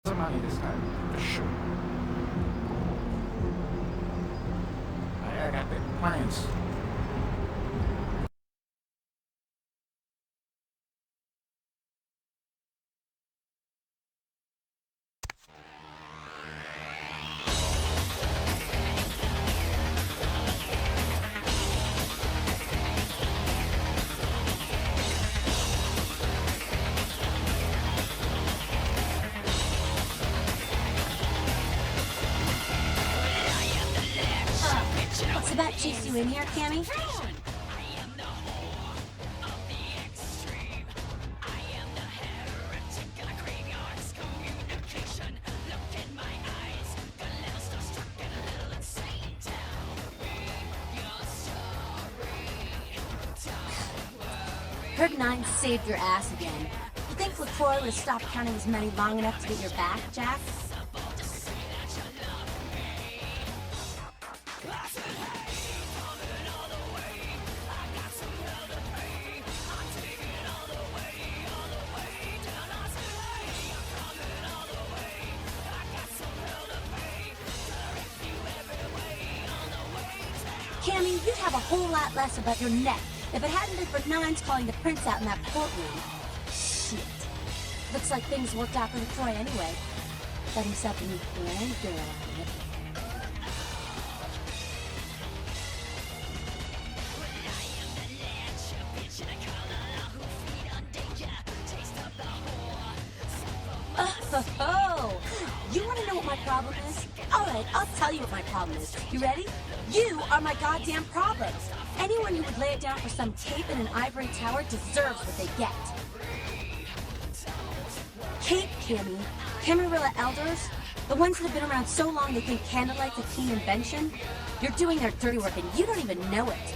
the money this time, for sure. I got big plans. What's about chase you in here, Cammy? Heard Nine saved your ass again. You think LaCroix would have stopped counting his money long enough to get your back, Jack? Cammy, you'd have a whole lot less about your neck if it hadn't been for Nines calling the prince out in that courtroom. Shit. Looks like things worked out for LaCroix anyway. Got himself a new grand girl out of it. Oh, you want to know what my problem is? Alright, I'll tell you what my problem is. You ready? You are my goddamn problem. Anyone who would lay it down for some cape in an ivory tower deserves what they get. Cape, Cammy. Camarilla elders? The ones that have been around so long they think candlelight's a keen invention? You're doing their dirty work and you don't even know it.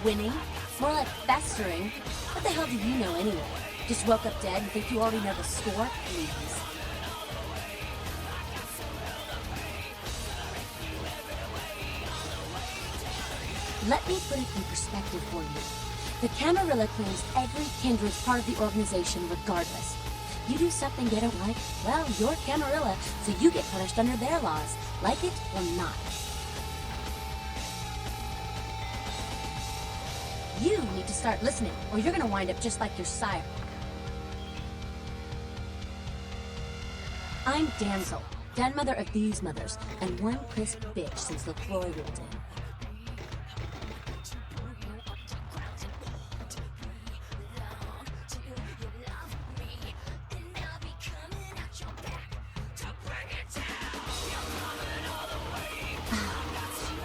Winning? More like festering. What the hell do you know anyway? Just woke up dead and think you already know the score? Please. Let me put it in perspective for you. The Camarilla claims every kindred's part of the organization regardless. You do something they don't like, well, you're Camarilla, so you get punished under their laws, like it or not. You need to start listening, or you're gonna wind up just like your sire. I'm Damsel, grandmother of these mothers, and one crisp bitch since LaCroix rolled in.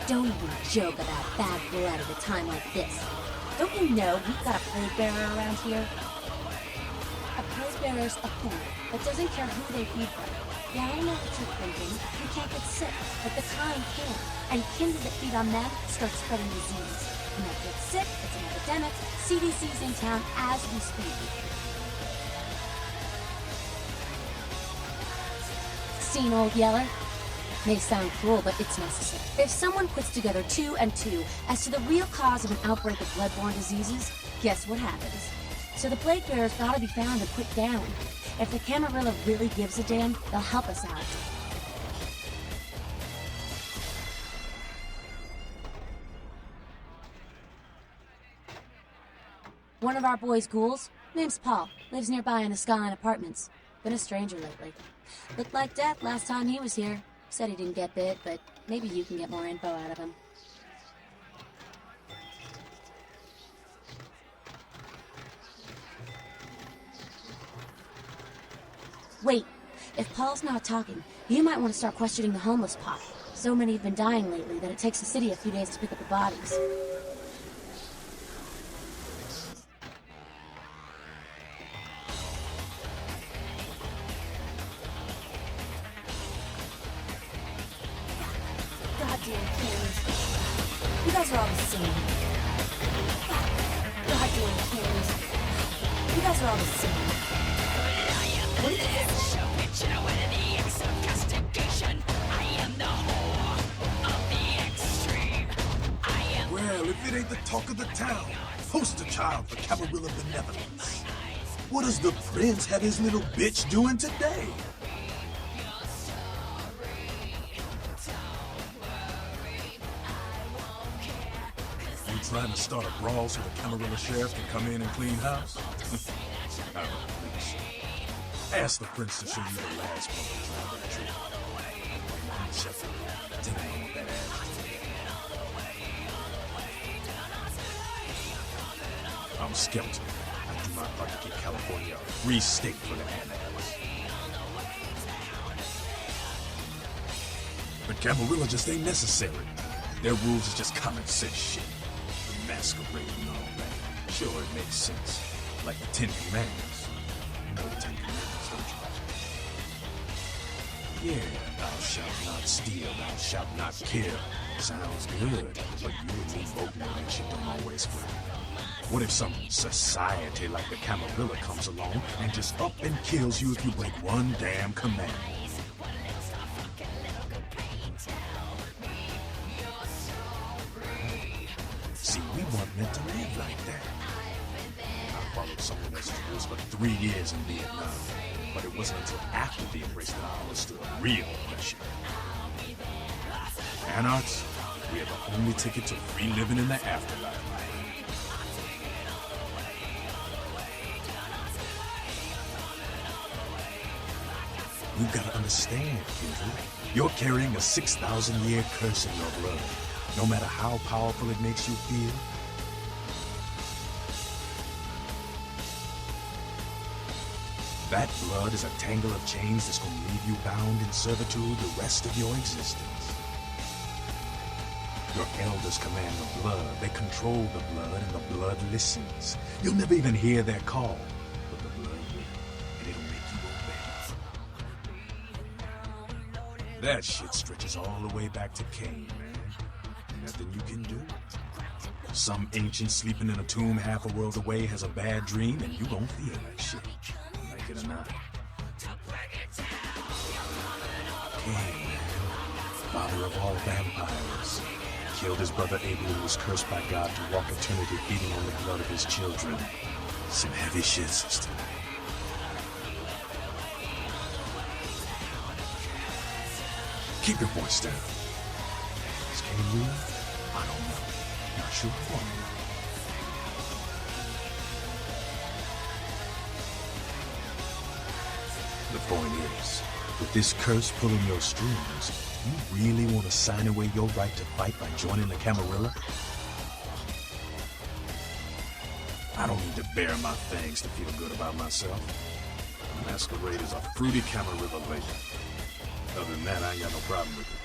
Don't even joke about bad blood at a time like this. Don't you know we've got a plague bearer around here? A plague bearer's a fool that doesn't care who they feed from. Yeah, I know what you're thinking. You can't get sick, but the kind can. And kindred that feed on them start spreading disease. And that gets sick, it's an epidemic. CDC's in town as we speak. Seen Old Yeller? May sound cruel, but it's necessary. If someone puts together 2 and 2 as to the real cause of an outbreak of bloodborne diseases, guess what happens? So the plague bearer's gotta be found and put down. If the Camarilla really gives a damn, they'll help us out. One of our boys' ghouls, name's Paul, lives nearby in the Skyline Apartments. Been a stranger lately. Looked like death last time he was here. Said he didn't get bit, but maybe you can get more info out of him. Wait, if Paul's not talking, you might want to start questioning the homeless pot. So many have been dying lately that it takes the city a few days to pick up the bodies. You guys are all the same. Goddamn kids. You guys are all the same. What is this? Well, if it ain't the talk of the town, poster child for Camarilla benevolence. What does the prince have his little bitch doing today? You trying to start a brawl so the Camarilla sheriff can come in and clean house? All right, please. Ask the prince to show you the last public driver tree. Shut up. Take him with that ass. I'm skeptical. I do not like to give California a free state for the animals. But Camarilla just ain't necessary. Their rules is just common sense shit. The masquerade and all that. Sure, it makes sense. Like the Ten Commandments. You know the Ten Commandments, don't you? Yeah, thou shalt not steal, thou shalt not kill. Sounds good, but you and me both know that shit don't always fly. What if some society like the Camarilla comes along and just up and kills you if you break one damn command? See, we weren't meant to live like that. I followed someone else's rules for 3 years in Vietnam, but it wasn't until after the embrace that I understood real oppression. Anarchs, we are the only ticket to free living in the afterlife. You gotta understand, Kendra. You're carrying a 6,000-year curse in your blood. No matter how powerful it makes you feel. That blood is a tangle of chains that's gonna leave you bound in servitude the rest of your existence. Your elders command the blood. They control the blood, and the blood listens. You'll never even hear their call, but the blood will, and it'll make you obey. That shit stretches all the way back to Cain, man. Nothing you can do. Some ancient sleeping in a tomb half a world away has a bad dream, and you gon' feel that shit. Like it or not. Cain, father of all vampires, killed his brother Abel, who was cursed by God to walk eternity feeding on the blood of his children. Some heavy shit, sister. Keep your voice down. Is Cain real? I don't know. Not sure why. The point is, with this curse pulling your strings, you really want to sign away your right to fight by joining the Camarilla? I don't need to bare my fangs to feel good about myself. The Masquerade is a fruity Camarilla lady. Other than that, I ain't got no problem with it.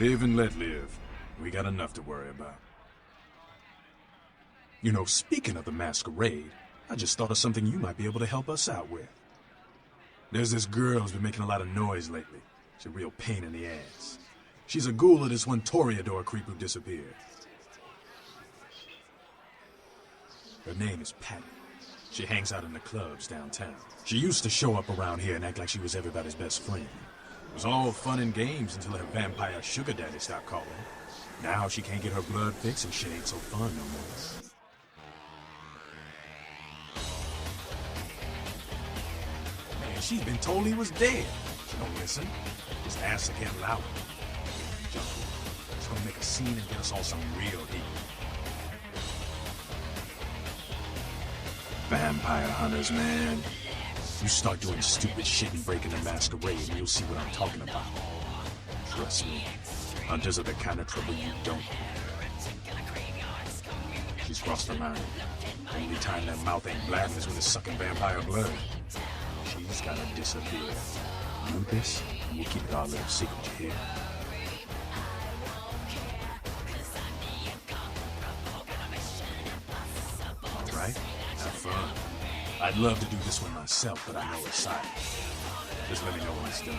Live and let live. We got enough to worry about. You know, speaking of the Masquerade, I just thought of something you might be able to help us out with. There's this girl who's been making a lot of noise lately. She's a real pain in the ass. She's a ghoul of this one Toreador creep who disappeared. Her name is Patty. She hangs out in the clubs downtown. She used to show up around here and act like she was everybody's best friend. It was all fun and games until her vampire sugar daddy stopped calling. Now she can't get her blood fixed and shit ain't so fun no more. Man, she's been told he was dead. She don't listen. Just ask again louder. Jungle. It's gonna make a scene and get us all some real heat. Vampire hunters, man. You start doing stupid shit and breaking the Masquerade and you'll see what I'm talking about. Trust me, hunters are the kind of trouble you don't. She's crossed her mind. Only time that mouth ain't blabbing is when it's sucking vampire blood. She's gotta disappear. Do this, and we'll keep it our little secret, you hear? Alright, have fun. I'd love to do this one myself, but I know it's silent. Just let me know when it's done.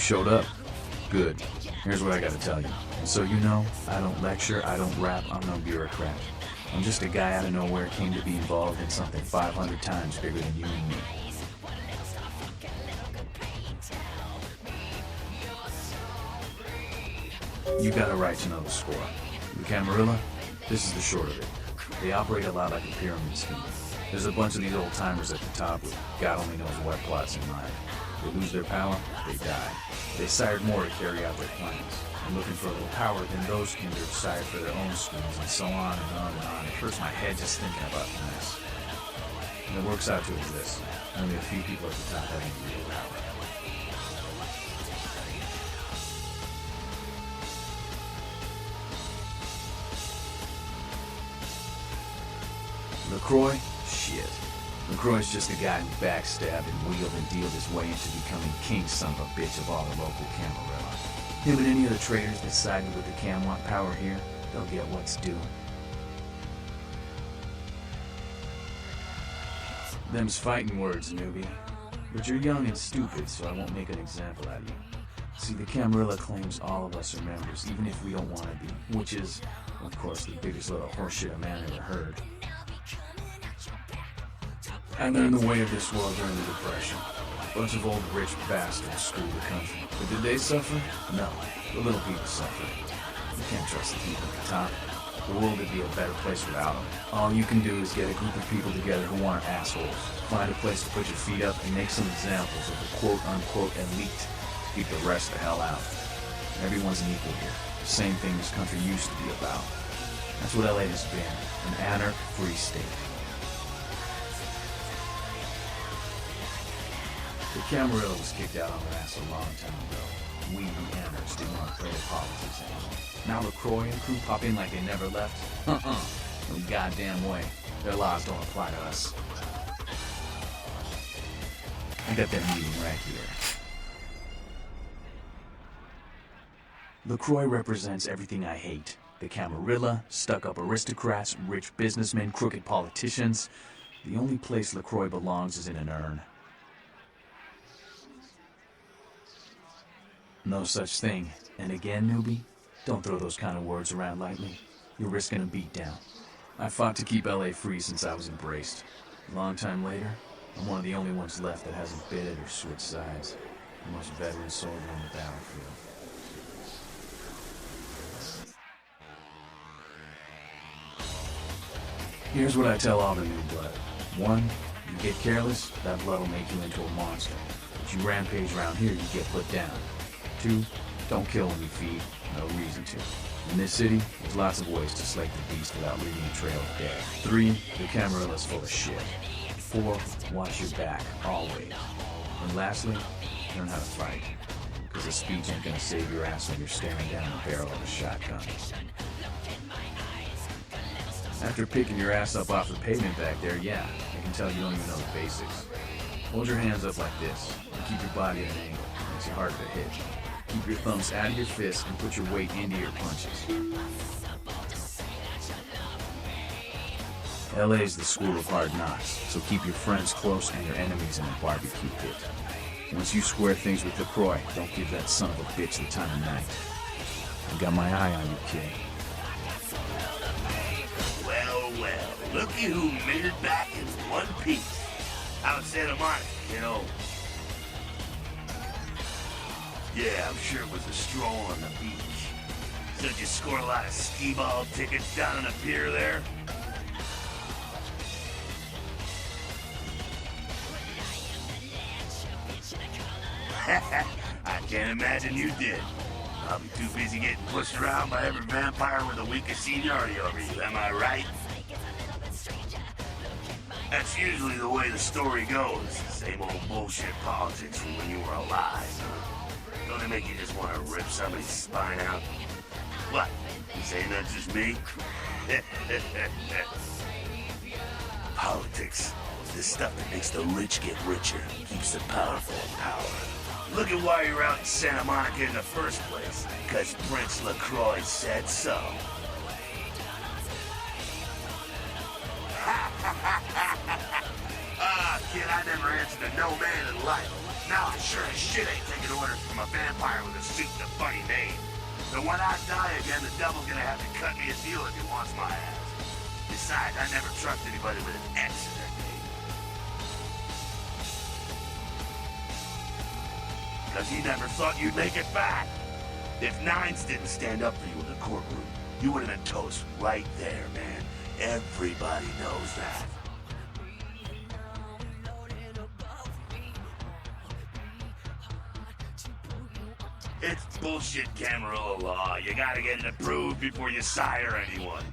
showed up. Good. Here's what I gotta tell you. And so you know, I don't lecture, I don't rap, I'm no bureaucrat. I'm just a guy out of nowhere came to be involved in something 500 times bigger than you and me. You got a right to know the score. The Camarilla, this is the short of it. They operate a lot like a pyramid scheme. There's a bunch of these old-timers at the top with God only knows what plots in mind. They lose their power, they die. They sired more to carry out their plans. And looking for a little power, then those kindred sired for their own schemes, and so on and on and on. It hurts my head just thinking about the mess. And it works out to this. Only a few people at the top having real power. LaCroix? Shit. LaCroix's just a guy who backstabbed and wheeled and dealed his way into becoming king son of a bitch of all the local Camarilla. Him and any other traitors that sided with the Cam want power here, they'll get what's due. Them's fighting words, newbie. But you're young and stupid, so I won't make an example out of you. See, the Camarilla claims all of us are members, even if we don't want to be, which is, of course, the biggest little horseshit a man ever heard. And they're in the way of this world during the Depression. A bunch of old rich bastards screwed the country. But did they suffer? No. The little people suffered. You can't trust the people at the top. The world would be a better place without them. All you can do is get a group of people together who aren't assholes. Find a place to put your feet up and make some examples of the quote-unquote elite. Keep the rest the hell out. Everyone's an equal here. Same thing this country used to be about. That's what LA has been. An anarch-free state. The Camarilla was kicked out on their ass a long time ago. We, the anarchs, didn't want to play the politics anymore. Now LaCroix and crew pop in like they never left? No goddamn way. Their laws don't apply to us. I got that meeting right here. LaCroix represents everything I hate. The Camarilla, stuck-up aristocrats, rich businessmen, crooked politicians. The only place LaCroix belongs is in an urn. No such thing. And again, newbie, don't throw those kind of words around lightly. You're risking a beatdown. I fought to keep LA free since I was embraced. A long time later, I'm one of the only ones left that hasn't bidded or switched sides. The most veteran soldier on the battlefield. Here's what I tell all the new blood. 1, you get careless, that blood will make you into a monster. If you rampage around here, you get put down. 2, don't kill when you feed. No reason to. In this city, there's lots of ways to slake the beast without leaving a trail of death. 3, the Camarilla's full of shit. 4, watch your back, always. And lastly, learn how to fight. Because a speech ain't gonna save your ass when you're staring down the barrel of a shotgun. After picking your ass up off the pavement back there, yeah, I can tell you don't even know the basics. Hold your hands up like this, and keep your body at an angle. Makes it harder to hit. Keep your thumbs out of your fists and put your weight into your punches. LA's the school of hard knocks, so keep your friends close and your enemies in a barbecue pit. Once you square things with LaCroix, don't give that son of a bitch the time of night. I got my eye on you, kid. Well, looky who made it back in one piece. Out of Santa Monica, you know. Yeah, I'm sure it was a stroll on the beach. So did you score a lot of skee-ball tickets down on the pier there? I can't imagine you did. Probably too busy getting pushed around by every vampire with a week of seniority over you, am I right? That's usually the way the story goes. Same old bullshit politics from when you were alive. Don't it make you just want to rip somebody's spine out? What? You saying that's just me? Politics. The stuff that makes the rich get richer, keeps the powerful in power. Look at why you're out in Santa Monica in the first place. Because Prince LaCroix said so. Kid, I never answered to no man in life. Now I sure as shit ain't taking orders from from a vampire with a suit and a funny name. So when I die again, the devil's gonna have to cut me a deal if he wants my ass. Besides, I never trust anybody with an X in their name. Because you never thought you'd make it back. If Nines didn't stand up for you in the courtroom, you would have been toast right there, man. Everybody knows that. It's bullshit Camarilla law. You gotta get it approved before you sire anyone.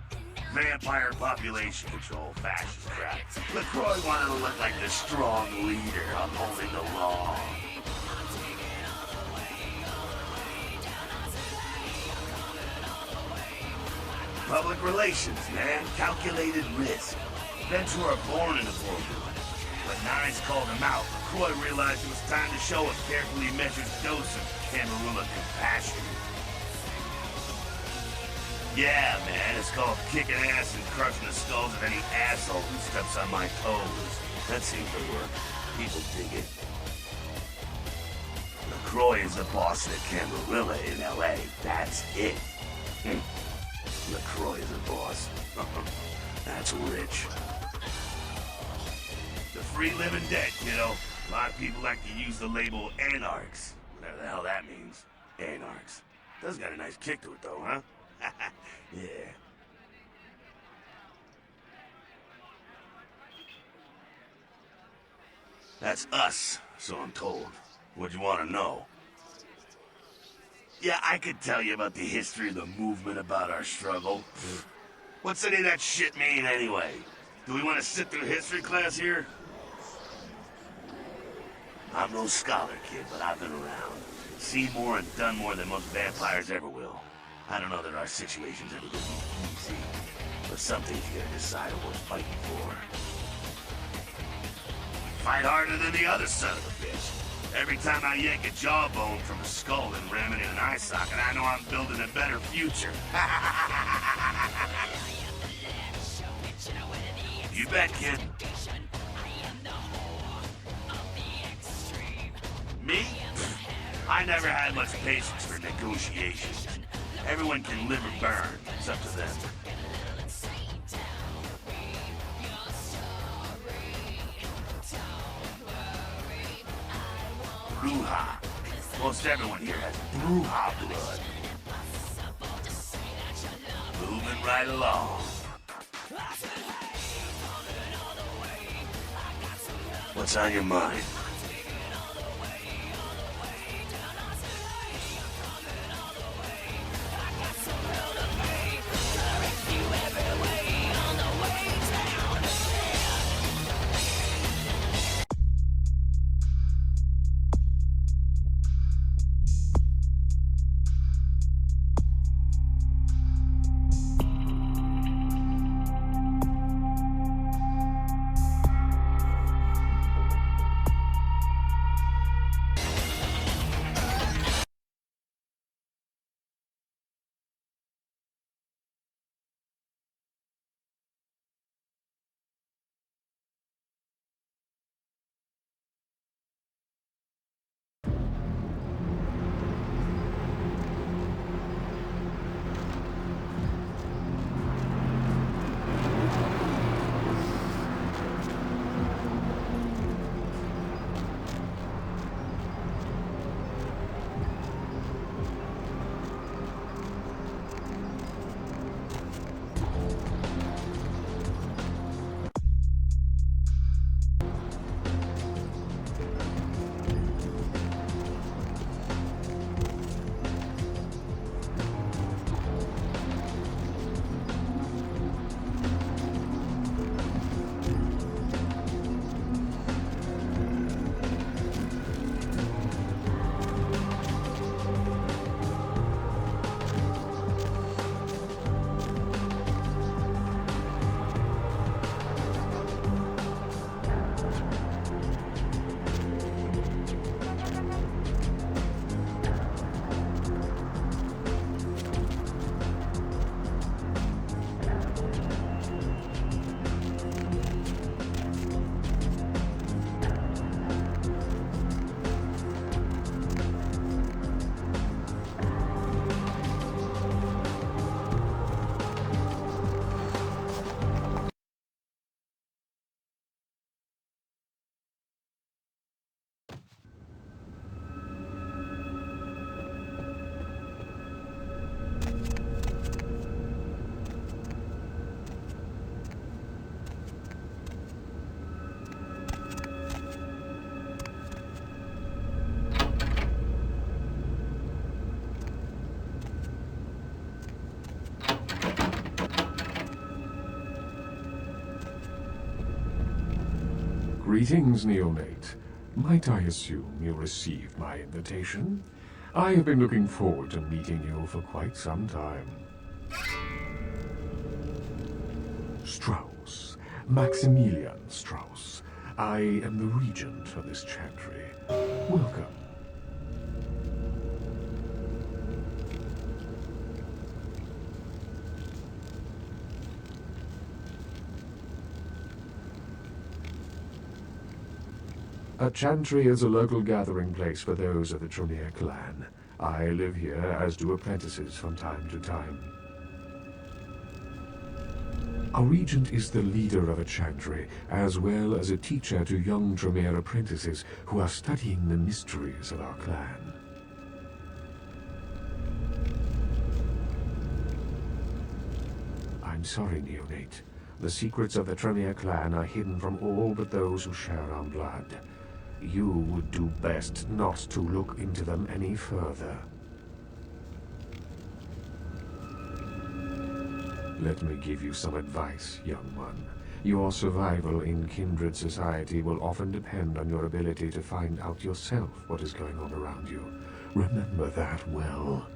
Vampire population control, fascist crap. LaCroix wanted to look like the strong leader upholding the law. Public relations, man. Calculated risk. Ventura born in the formula. When Nines called him out, LaCroix realized it was time to show a carefully measured dose of Camarilla compassion. Yeah, man, it's called kicking ass and crushing the skulls of any asshole who steps on my toes. That seems to work. People dig it. LaCroix is the boss of Camarilla in L.A. That's it. LaCroix is a boss. That's rich. The free living dead, kiddo. A lot of people like to use the label anarchs. Whatever the hell that means. Anarchs. Does got a nice kick to it, though, huh? Yeah. That's us, so I'm told. What'd you want to know? Yeah, I could tell you about the history of the movement, about our struggle. What's any of that shit mean, anyway? Do we want to sit through history class here? I'm no scholar, kid, but I've been around. Seen more and done more than most vampires ever will. I don't know that our situation's ever gonna be easy, but some things you gotta decide are worth fighting for. Fight harder than the other son of a bitch. Every time I yank a jawbone from a skull and ram it in an eye socket, I know I'm building a better future. You bet, kid. Me? I never had much patience for negotiations. Everyone can live or burn. It's up to them. Bruja. Most everyone here has Bruja blood. Moving right along. What's on your mind? Greetings, neonate. Might I assume you received my invitation? I have been looking forward to meeting you for quite some time. Strauss. Maximilian Strauss. I am the regent of this chantry. Welcome. A chantry is a local gathering place for those of the Tremere clan. I live here, as do apprentices from time to time. A regent is the leader of a chantry, as well as a teacher to young Tremere apprentices who are studying the mysteries of our clan. I'm sorry, neonate. The secrets of the Tremere clan are hidden from all but those who share our blood. You would do best not to look into them any further. Let me give you some advice, young one. Your survival in kindred society will often depend on your ability to find out yourself what is going on around you. Remember that well.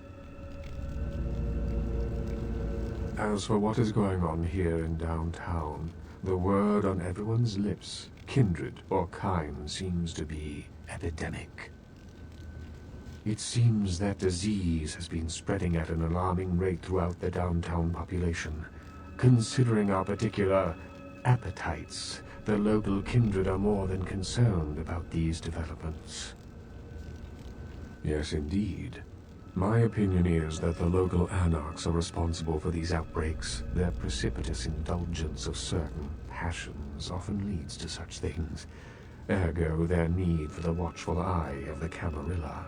As for what is going on here in downtown, the word on everyone's lips, kindred or kind, seems to be epidemic. It seems that disease has been spreading at an alarming rate throughout the downtown population. Considering our particular appetites, the local kindred are more than concerned about these developments. Yes, indeed. My opinion is that the local anarchs are responsible for these outbreaks. Their precipitous indulgence of certain passions often leads to such things. Ergo, their need for the watchful eye of the Camarilla.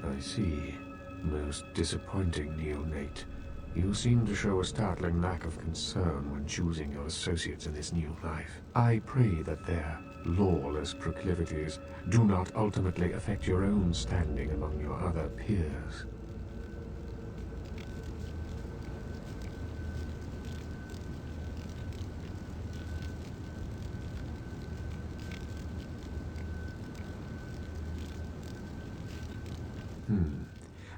I see. Most disappointing, neonate. You seem to show a startling lack of concern when choosing your associates in this new life. I pray that their lawless proclivities do not ultimately affect your own standing among your other peers.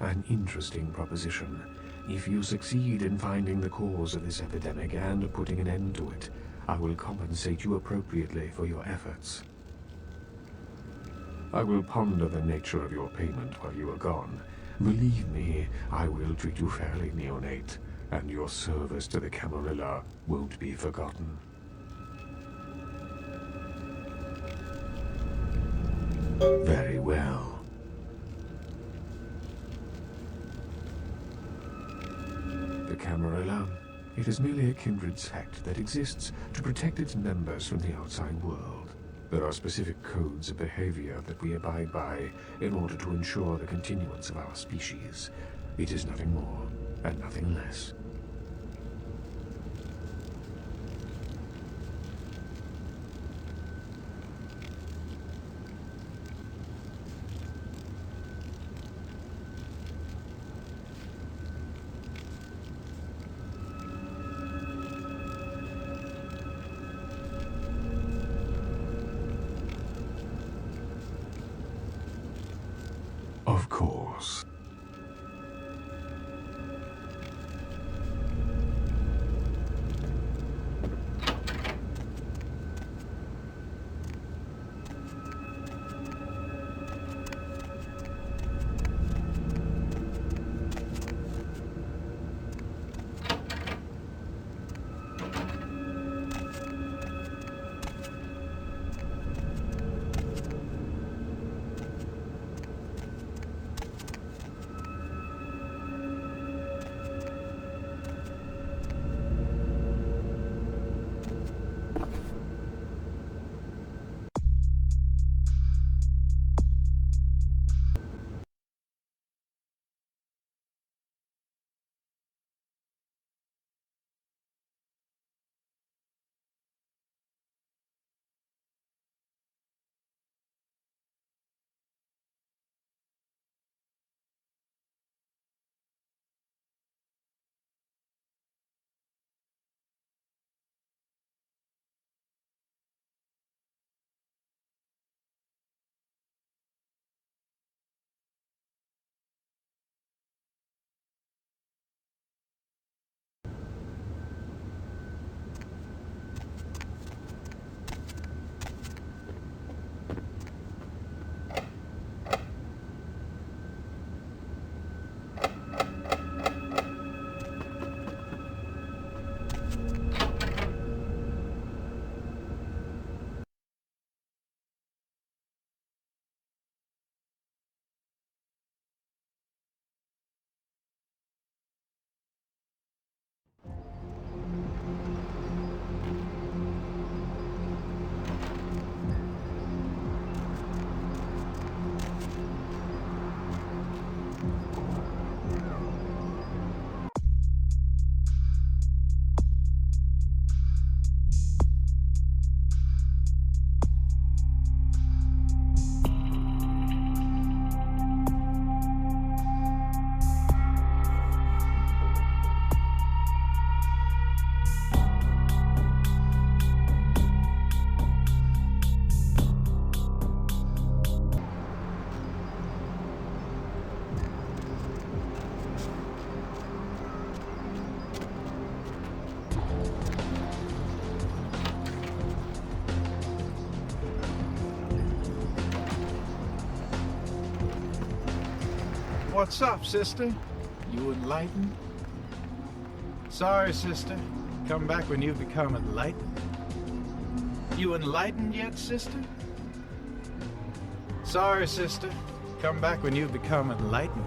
An interesting proposition. If you succeed in finding the cause of this epidemic and putting an end to it, I will compensate you appropriately for your efforts. I will ponder the nature of your payment while you are gone. Believe me, I will treat you fairly, neonate, and your service to the Camarilla won't be forgotten. Very well. The Camarilla. It is merely a kindred sect that exists to protect its members from the outside world. There are specific codes of behavior that we abide by in order to ensure the continuance of our species. It is nothing more and nothing less. Of course. What's up, sister? You enlightened? Sorry, sister. Come back when you've become enlightened. You enlightened yet, sister? Sorry, sister. Come back when you've become enlightened.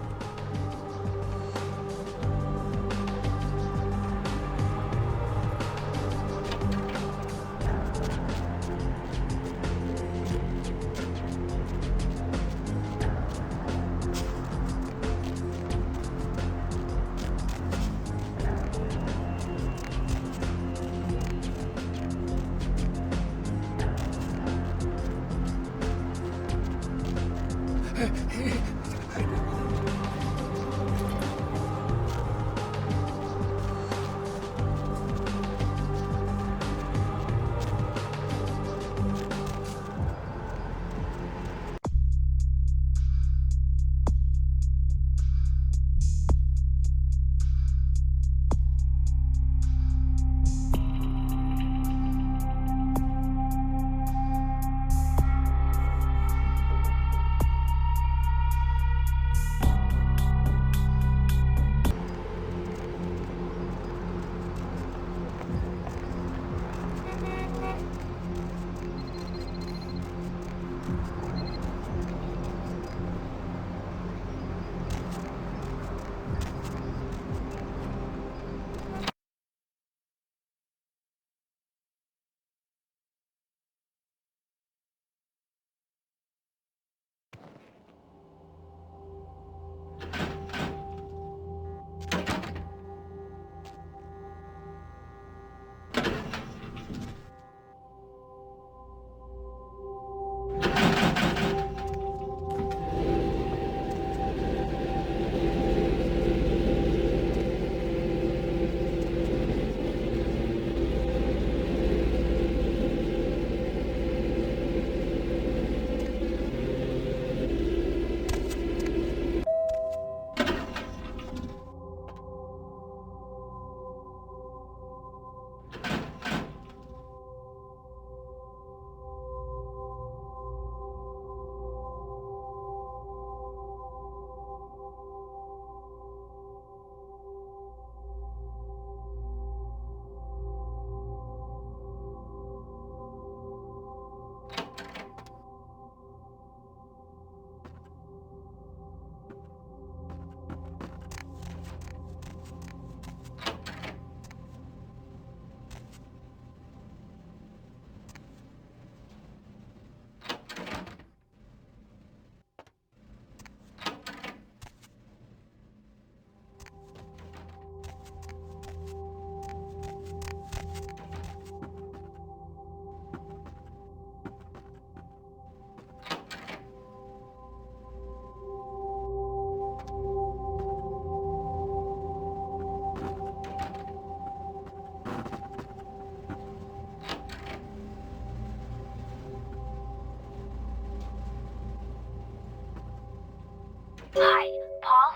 Hi, Paul.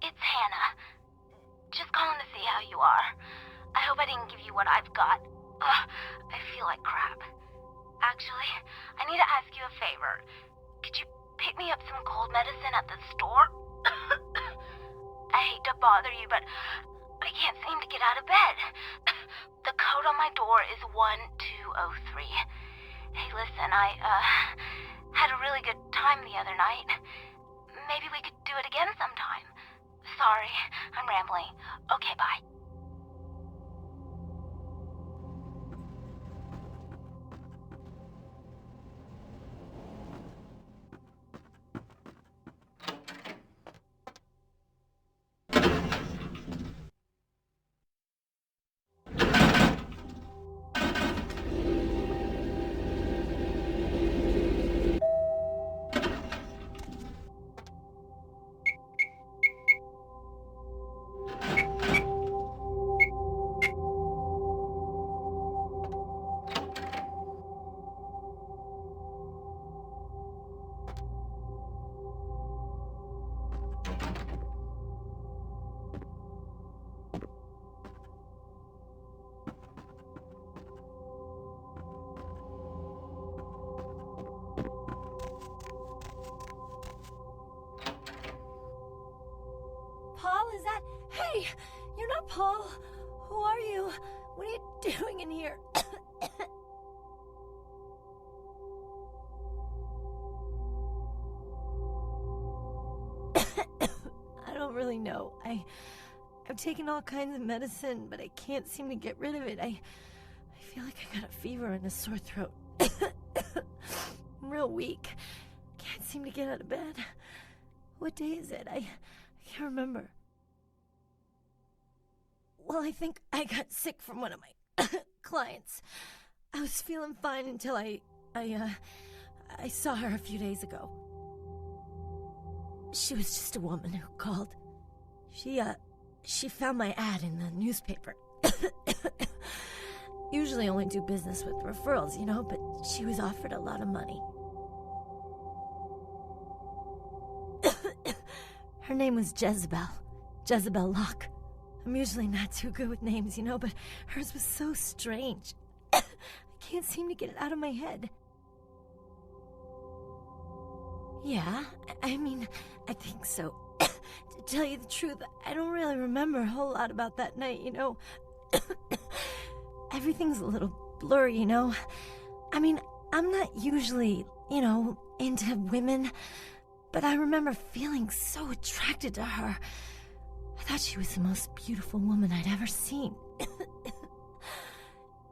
It's Hannah. Just calling to see how you are. I hope I didn't give you what I've got. Ugh, I feel like crap. Actually, I need to ask you a favor. Could you pick me up some cold medicine at the store? I hate to bother you, but I can't seem to get out of bed. The code on my door is 1203. Hey, listen, I had a really good time the other night. Maybe we could do it again sometime. Sorry, I'm rambling. Okay, bye. Hey, you're not Paul. Who are you? What are you doing in here? I don't really know. I've taken all kinds of medicine, but I can't seem to get rid of it. I feel like I got a fever and a sore throat. I'm real weak. Can't seem to get out of bed. What day is it? I can't remember. Well, I think I got sick from one of my clients. I was feeling fine until I saw her a few days ago. She was just a woman who called. She found my ad in the newspaper. Usually only do business with referrals, you know, but she was offered a lot of money. Her name was Jezebel Locke. I'm usually not too good with names, you know, but hers was so strange. I can't seem to get it out of my head. Yeah, I mean, I think so. To tell you the truth, I don't really remember a whole lot about that night, you know. Everything's a little blurry, you know. I mean, I'm not usually, you know, into women, but I remember feeling so attracted to her. I thought she was the most beautiful woman I'd ever seen.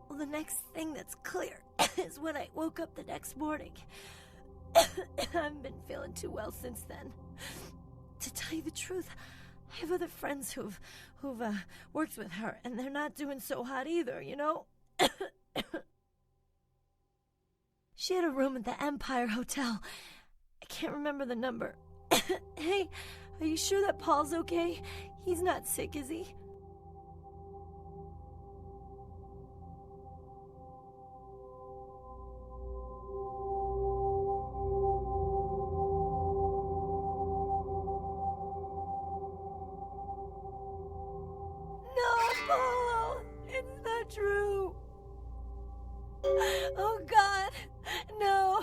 Well, the next thing that's clear is when I woke up the next morning. I haven't been feeling too well since then. To tell you the truth, I have other friends who've worked with her, and they're not doing so hot either, you know? She had a room at the Empire Hotel. I can't remember the number. Hey, are you sure that Paul's okay? He's not sick, is he? No, Paul! It's not true! Oh, God! No!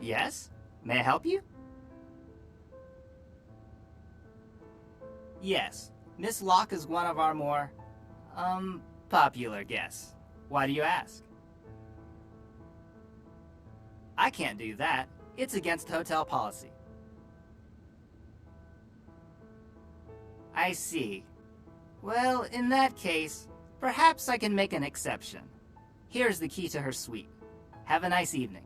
Yes? May I help you? Yes, Miss Locke is one of our more, popular guests. Why do you ask? I can't do that. It's against hotel policy. I see. Well, in that case, perhaps I can make an exception. Here's the key to her suite. Have a nice evening.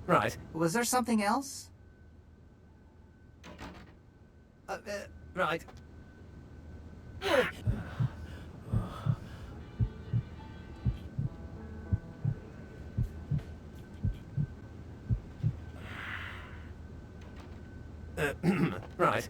Right. Was there something else? Right. Right.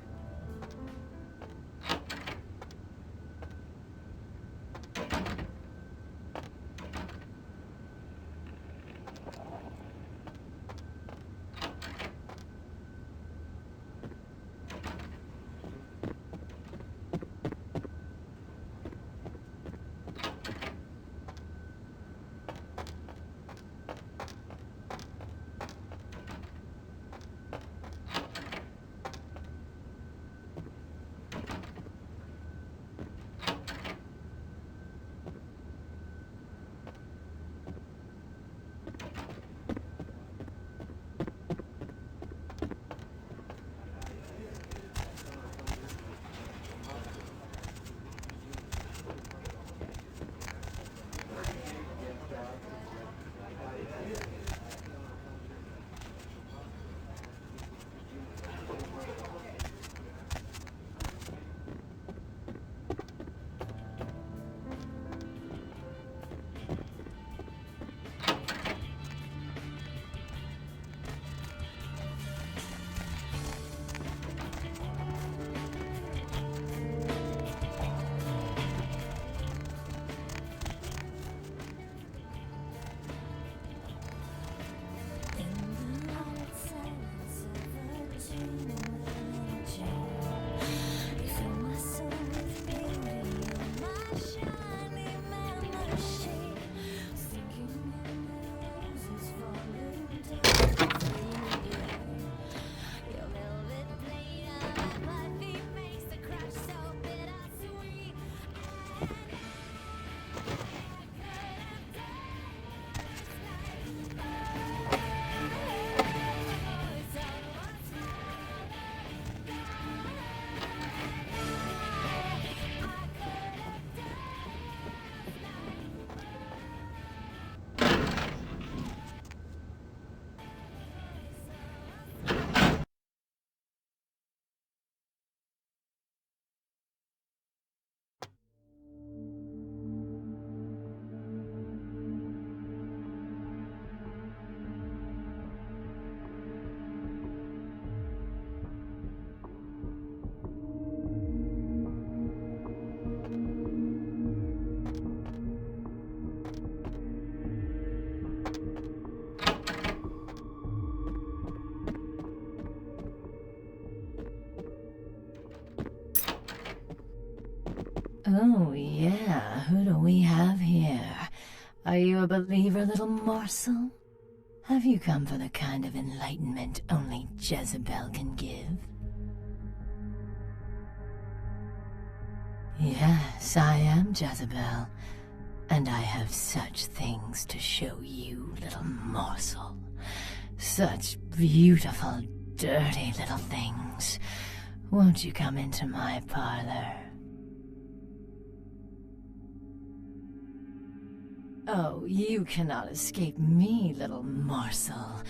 Oh, yeah, who do we have here? Are you a believer, little morsel? Have you come for the kind of enlightenment only Jezebel can give? Yes, I am Jezebel, and I have such things to show you, little morsel. Such beautiful, dirty little things. Won't you come into my parlor? Oh, you cannot escape me, little morsel.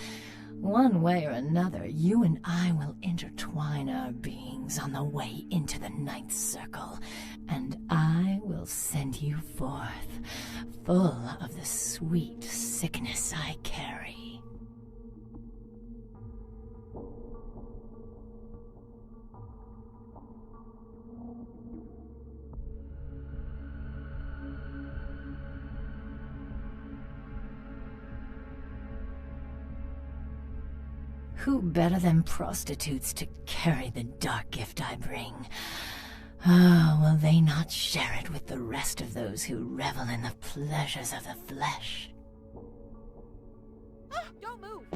One way or another, you and I will intertwine our beings on the way into the ninth circle, and I will send you forth, full of the sweet sickness I carry. Who better than prostitutes to carry the dark gift I bring? Ah, will they not share it with the rest of those who revel in the pleasures of the flesh? Don't move!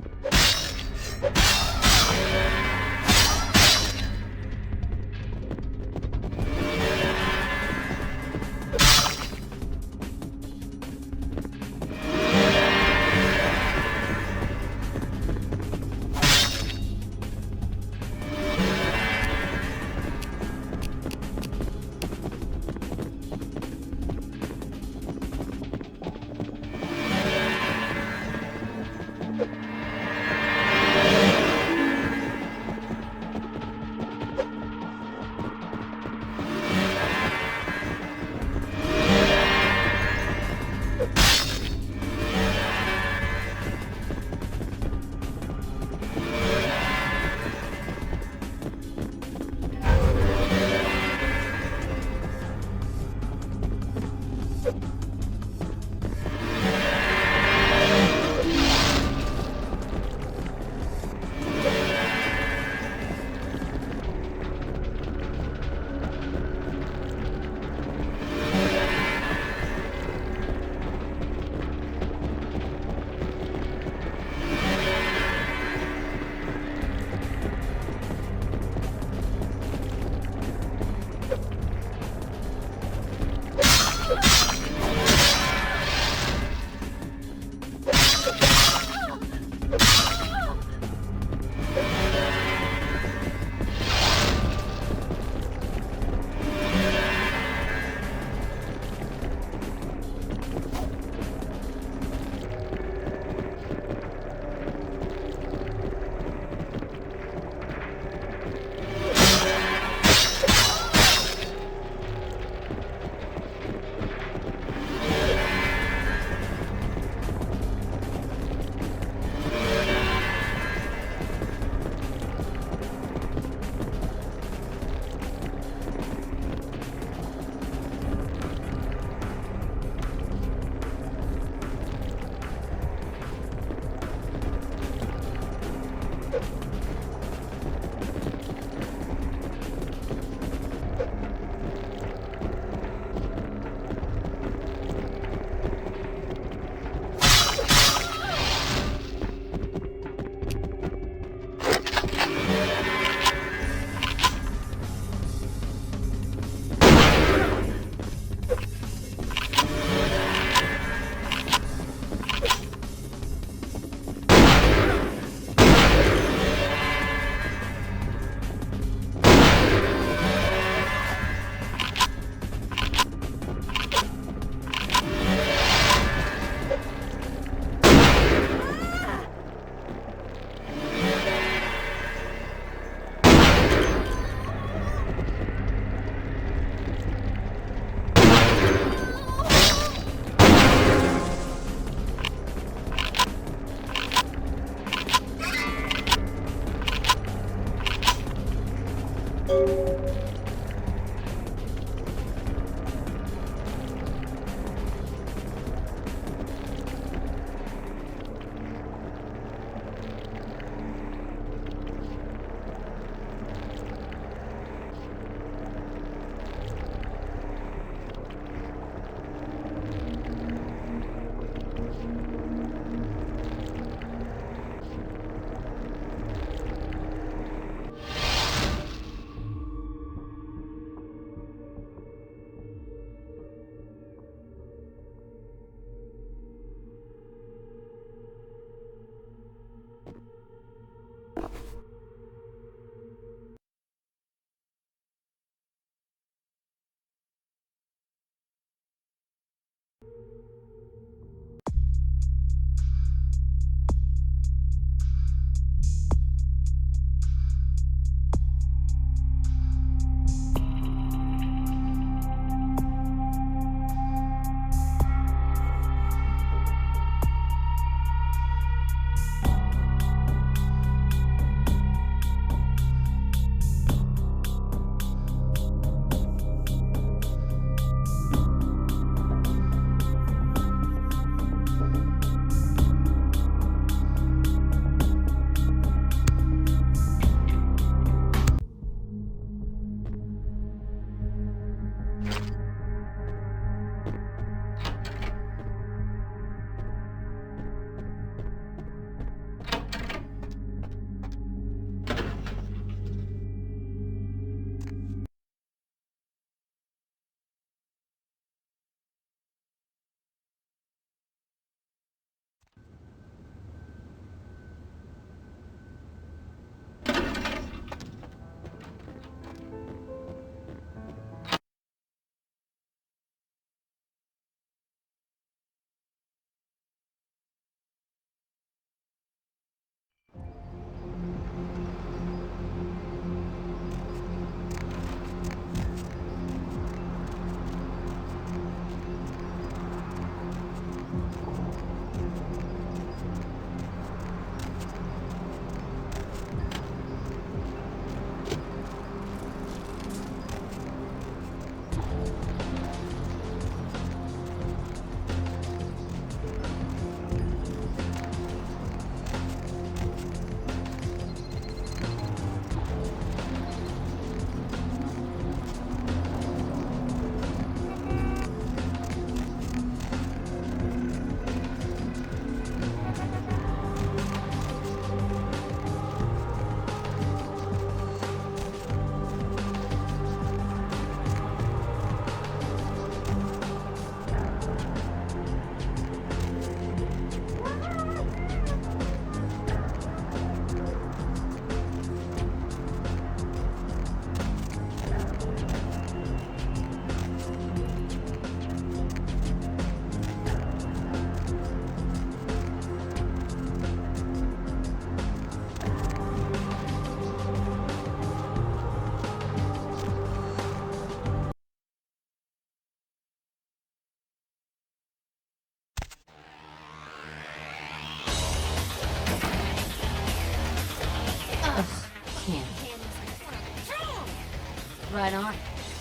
Right on.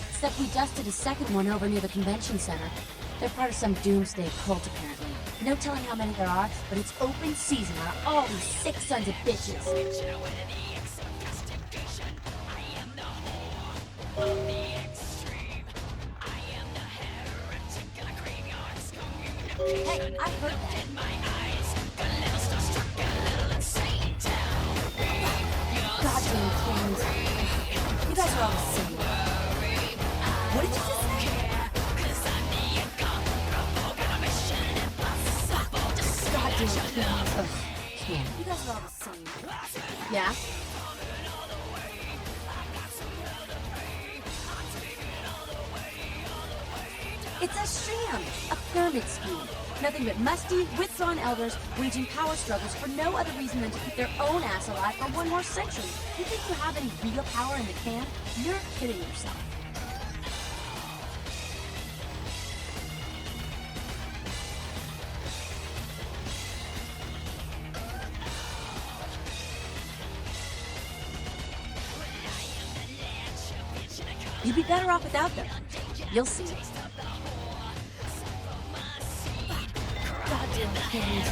Except we dusted a second one over near the convention center. They're part of some doomsday cult, apparently. No telling how many there are, but it's open season on all these sick sons of bitches. Hey, I heard that. Goddamn cans. You guys are all the same. What did you just say? Goddamn cans. Can. You guys are all the same. Yeah? It's a sham! A pyramid scheme. Nothing but musty, withdrawn elders waging power struggles for no other reason than to keep their own ass alive for one more century. You think you have any real power in the camp? You're kidding yourself. You'd be better off without them. You'll see. Goddamn things.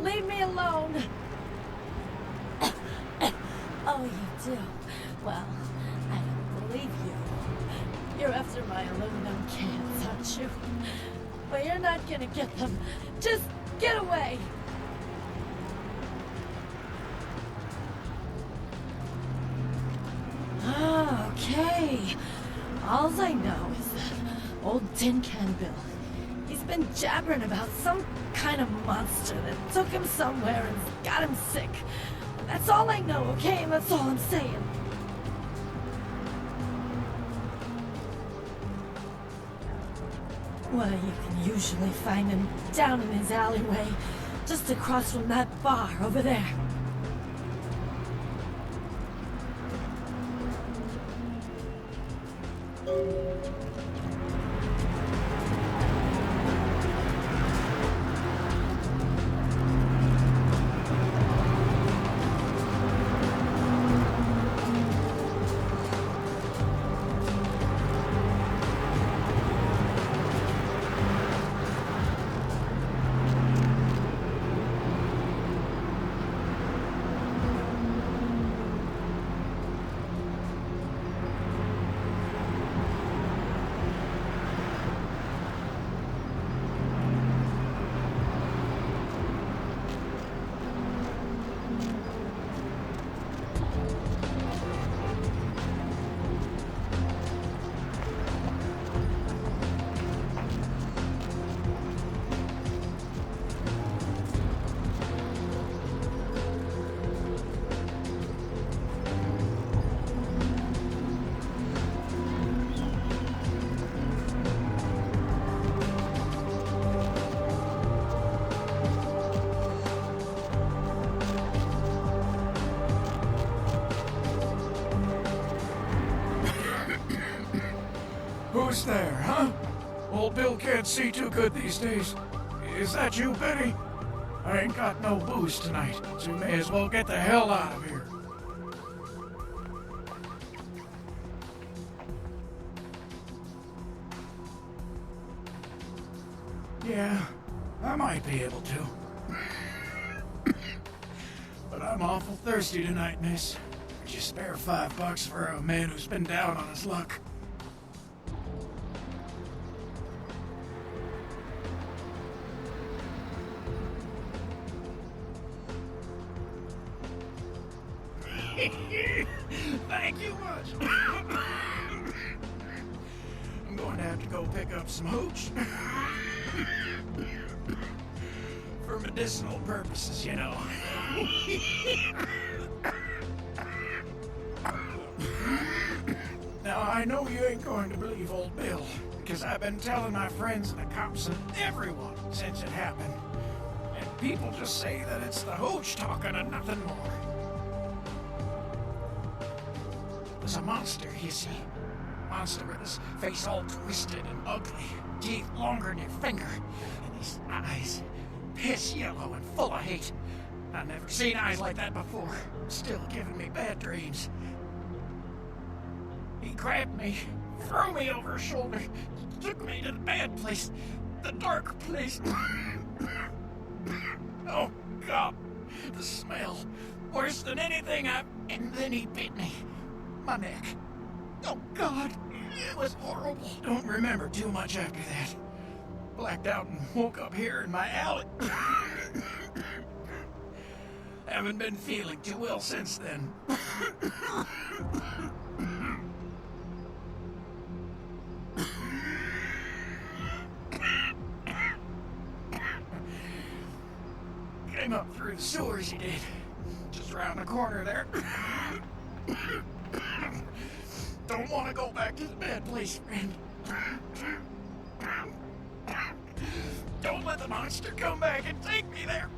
Leave me alone. Oh, you do? Well, I don't believe you. You're after my aluminum cans, aren't you? But you're not gonna get them. Just get away. Okay. All I know is that old Tin Can Bill, he's been jabbering about some kind of monster that took him somewhere and got him sick. That's all I know, okay? That's all I'm saying. Well, you can usually find him down in his alleyway, just across from that bar over there. Who's there, huh? Old Bill can't see too good these days. Is that you, Betty? I ain't got no booze tonight, so you may as well get the hell out of here. Yeah, I might be able to. But I'm awful thirsty tonight, miss. Could you spare $5 for a man who's been down on his luck? Thank you much. I'm going to have to go pick up some hooch. For medicinal purposes, you know. I know you ain't going to believe old Bill, because I've been telling my friends and the cops and everyone since it happened. And people just say that it's the hooch talking and nothing more. There's a monster, you see. Monster with his face all twisted and ugly, teeth longer than your finger, and his eyes piss yellow and full of hate. I've never seen eyes like that before. Still giving me bad dreams. He grabbed me, threw me over his shoulder, took me to the bad place, the dark place. Oh, God, the smell, worse than anything I've... And then he bit me, my neck. Oh, God, it was horrible. Don't remember too much after that. Blacked out and woke up here in my alley. Haven't been feeling too well since then. Came up through the sewers, he did. Just around the corner there. Don't want to go back to the bad place, friend. Don't let the monster come back and take me there.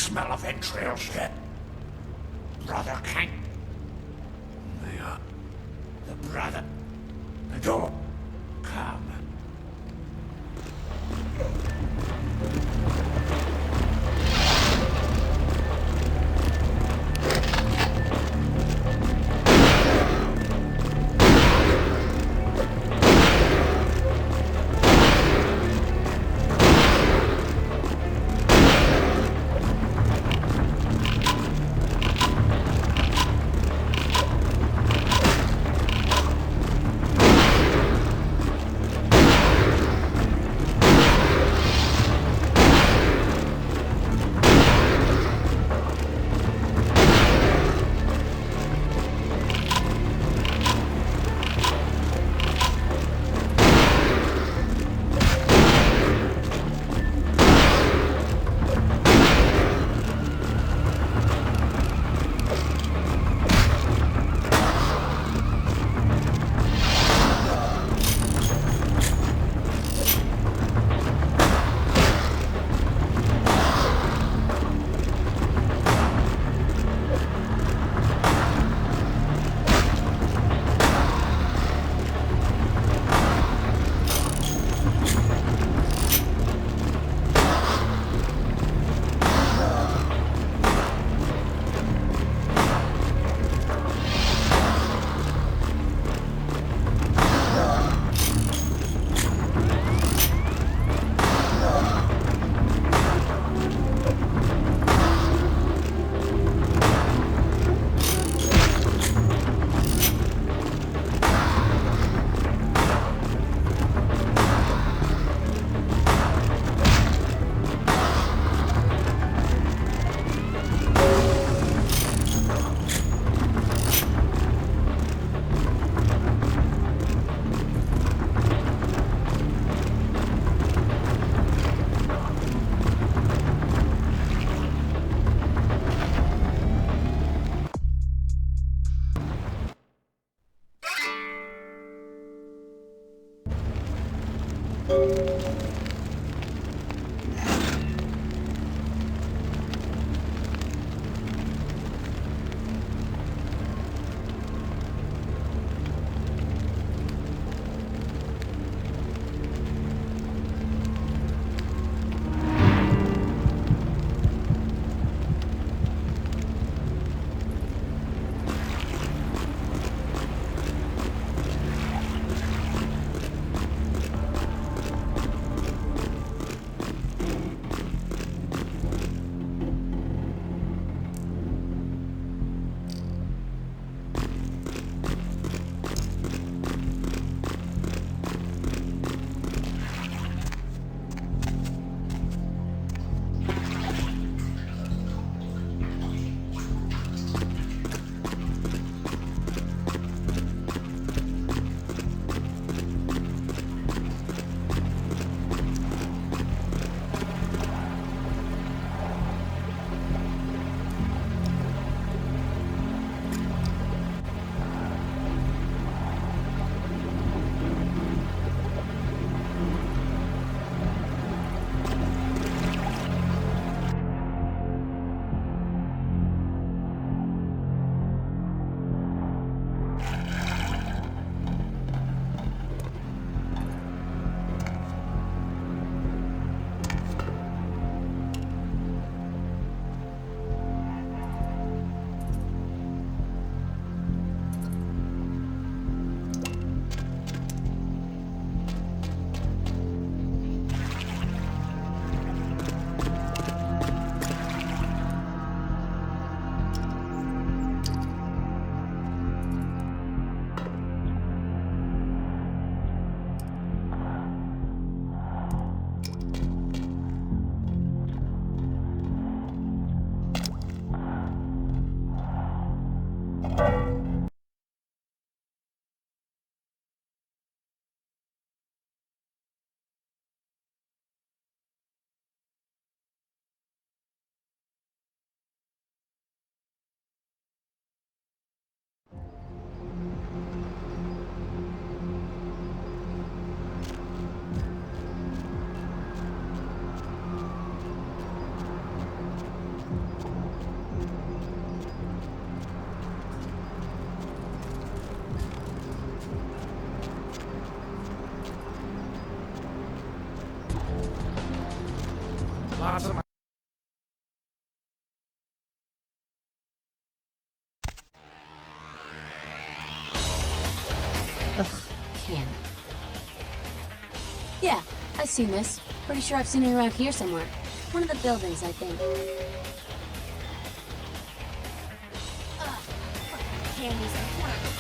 smell of entrails yet? Brother Kang? The brother. The door. Come. I've seen this. Pretty sure I've seen it around here somewhere. One of the buildings, I think. Candies and